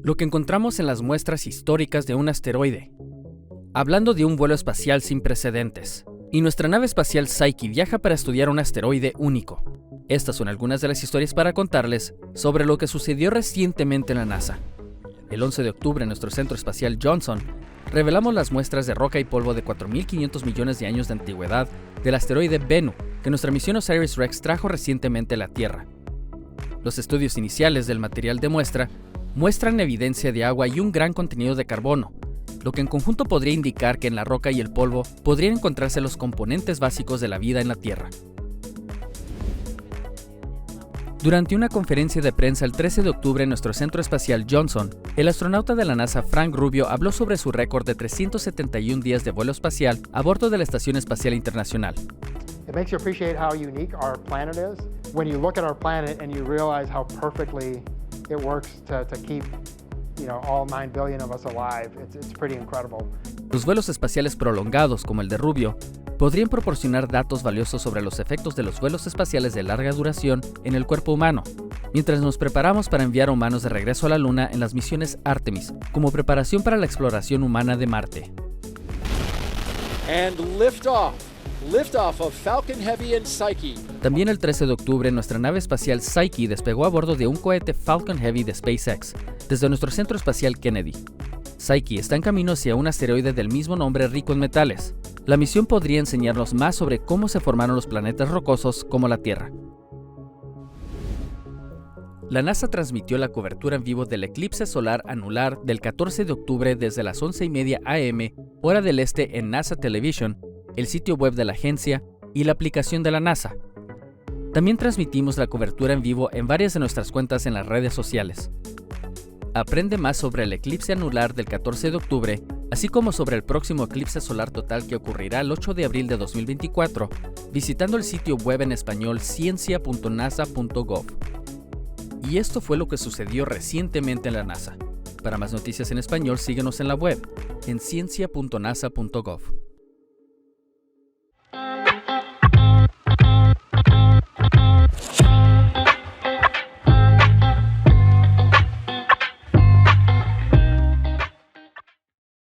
Lo que encontramos en las muestras históricas de un asteroide. Hablando de un vuelo espacial sin precedentes. Y nuestra nave espacial Psyche viaja para estudiar un asteroide único. Estas son algunas de las historias para contarles sobre lo que sucedió recientemente en la NASA. El 11 de octubre en nuestro centro espacial Johnson, revelamos las muestras de roca y polvo de 4.500 millones de años de antigüedad del asteroide Bennu, que nuestra misión OSIRIS-REx trajo recientemente a la Tierra. Los estudios iniciales del material de muestra muestran evidencia de agua y un gran contenido de carbono, lo que en conjunto podría indicar que en la roca y el polvo podrían encontrarse los componentes básicos de la vida en la Tierra. Durante una conferencia de prensa el 13 de octubre en nuestro centro espacial Johnson, el astronauta de la NASA Frank Rubio habló sobre su récord de 371 días de vuelo espacial a bordo de la Estación Espacial Internacional. It makes you appreciate how unique our planet is. When you look at our planet and you realize how perfectly it works to keep, all 9 billion of us alive, it's pretty incredible. Los vuelos espaciales prolongados, como el de Rubio, podrían proporcionar datos valiosos sobre los efectos de los vuelos espaciales de larga duración en el cuerpo humano, mientras nos preparamos para enviar humanos de regreso a la Luna en las misiones Artemis, como preparación para la exploración humana de Marte. And liftoff. Liftoff of Falcon Heavy and Psyche. También el 13 de octubre, nuestra nave espacial Psyche despegó a bordo de un cohete Falcon Heavy de SpaceX, desde nuestro centro espacial Kennedy. Psyche está en camino hacia un asteroide del mismo nombre rico en metales. La misión podría enseñarnos más sobre cómo se formaron los planetas rocosos como la Tierra. La NASA transmitió la cobertura en vivo del eclipse solar anular del 14 de octubre desde las 11:30 AM, hora del este en NASA Television, el sitio web de la agencia y la aplicación de la NASA. También transmitimos la cobertura en vivo en varias de nuestras cuentas en las redes sociales. Aprende más sobre el eclipse anular del 14 de octubre, así como sobre el próximo eclipse solar total que ocurrirá el 8 de abril de 2024, visitando el sitio web en español ciencia.nasa.gov. Y esto fue lo que sucedió recientemente en la NASA. Para más noticias en español, síguenos en la web, en ciencia.nasa.gov.